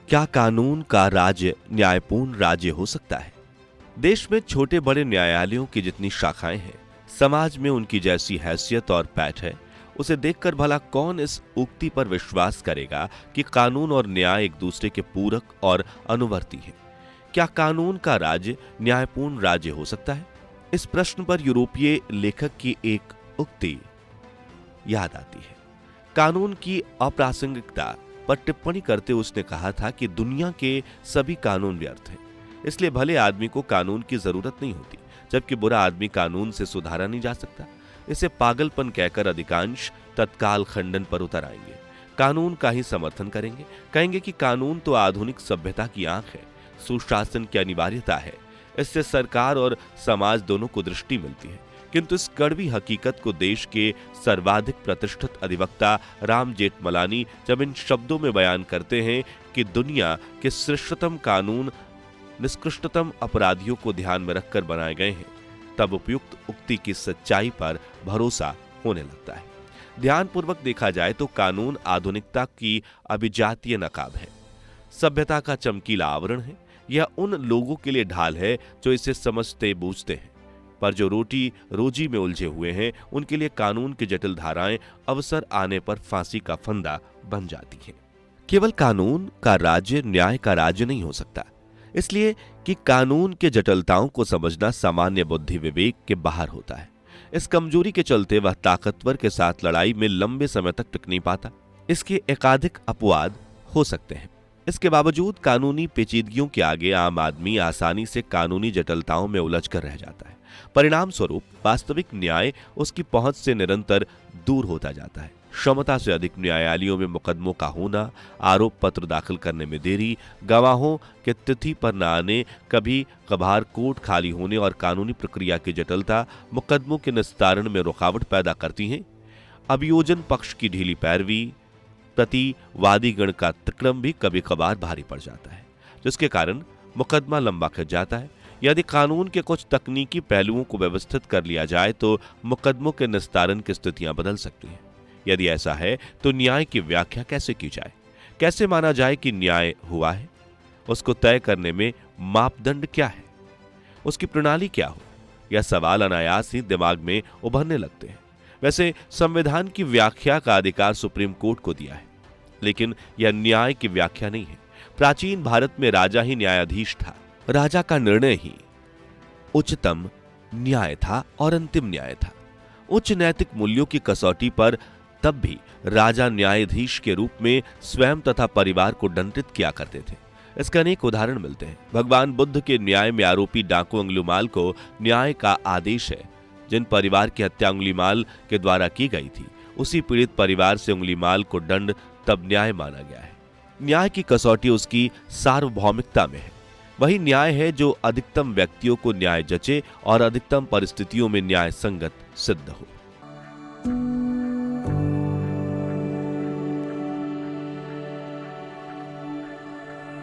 क्या कानून का राज्य न्यायपूर्ण राज्य हो सकता है? देश में छोटे बड़े न्यायालयों की जितनी शाखाएं हैं, समाज में उनकी जैसी हैसियत और पैठ है, उसे देखकर भला कौन इस उक्ति पर विश्वास करेगा कि कानून और न्याय एक दूसरे के पूरक और अनुवर्ती है? क्या कानून का राज्य न्यायपूर्ण राज्य हो सकता है? इस प्रश्न पर यूरोपीय लेखक की एक उक्ति याद आती है। कानून की अप्रासंगिकता पर टिप्पणी करते उसने कहा था कि दुनिया के सभी कानून व्यर्थ हैं, इसलिए भले आदमी को कानून की जरूरत नहीं होती, जबकि बुरा आदमी कानून से सुधारा नहीं जा सकता। इसे पागलपन कहकर अधिकांश तत्काल खंडन पर उतर आएंगे, कानून का ही समर्थन करेंगे, कहेंगे कि कानून तो आधुनिक सभ्यता की आंख है, सुशासन की अनिवार्यता है, इससे सरकार और समाज दोनों को दृष्टि मिलती है। किंतु इस कड़वी हकीकत को देश के सर्वाधिक प्रतिष्ठित अधिवक्ता राम जेठमलानी जब इन शब्दों में बयान करते हैं कि दुनिया के श्रेष्ठतम कानून निष्कृष्टतम अपराधियों को ध्यान में रखकर बनाए गए हैं, तब उपयुक्त उक्ति की सच्चाई पर भरोसा होने लगता है। ध्यानपूर्वक देखा जाए तो कानून आधुनिकता की अभिजातीय नकाब है, सभ्यता का चमकीला आवरण है। यह उन लोगों के लिए ढाल है जो इसे समझते बूझते हैं, पर जो रोटी रोजी में उलझे हुए हैं, उनके लिए कानून की जटिल धाराएं अवसर आने पर फांसी का फंदा बन जाती हैं। केवल कानून का राज्य न्याय का राज्य नहीं हो सकता, इसलिए कि कानून के जटिलताओं को समझना सामान्य बुद्धि विवेक के बाहर होता है। इस कमजोरी के चलते वह ताकतवर के साथ लड़ाई में लंबे समय तक टिक नहीं पाता। इसके एकाधिक अपवाद हो सकते हैं। इसके बावजूद कानूनी पेचीदगियों के आगे आम आदमी आसानी से कानूनी जटिलताओं में उलझ कर रह जाता है। परिणाम स्वरूप वास्तविक न्याय उसकी पहुंच से निरंतर दूर होता जाता है। क्षमता से अधिक न्यायालयों में मुकदमों का होना, आरोप पत्र दाखिल करने में देरी, गवाहों के तिथि पर न आने, कभी कभार कोर्ट खाली होने और कानूनी प्रक्रिया की जटिलता मुकदमों के निस्तारण में रुकावट पैदा करती हैं। अभियोजन पक्ष की ढीली पैरवी, प्रतिवादीगण का तिक्रम भी कभी कभार भारी पड़ जाता है, जिसके कारण मुकदमा लंबा खिंच जाता है। यदि कानून के कुछ तकनीकी पहलुओं को व्यवस्थित कर लिया जाए तो मुकदमों के निस्तारण की स्थितियां बदल सकती हैं। यदि ऐसा है तो न्याय की व्याख्या कैसे की जाए? कैसे माना जाए कि न्याय हुआ है? उसको तय करने में मापदंड क्या है? उसकी प्रणाली क्या हो? यह सवाल अनायास ही दिमाग में उभरने लगते हैं। वैसे संविधान की व्याख्या का अधिकार सुप्रीम कोर्ट को दिया है, लेकिन यह न्याय की व्याख्या नहीं है। प्राचीन भारत में राजा ही न्यायाधीश था। राजा का निर्णय ही उच्चतम न्याय था और अंतिम न्याय था। उच्च नैतिक मूल्यों की कसौटी पर तब भी राजा न्यायाधीश के रूप में स्वयं तथा परिवार को दंडित किया करते थे। इसके अनेक उदाहरण मिलते हैं। भगवान बुद्ध के न्याय में आरोपी डाकू अंगुलीमाल को न्याय का आदेश है। जिन परिवार की हत्या अंगुलीमाल के द्वारा की गई थी, उसी पीड़ित परिवार से अंगुलीमाल को दंड तब न्याय माना गया है। न्याय की कसौटी उसकी सार्वभौमिकता में है। वही न्याय है जो अधिकतम व्यक्तियों को न्याय जचे और अधिकतम परिस्थितियों में न्याय संगत सिद्ध हो।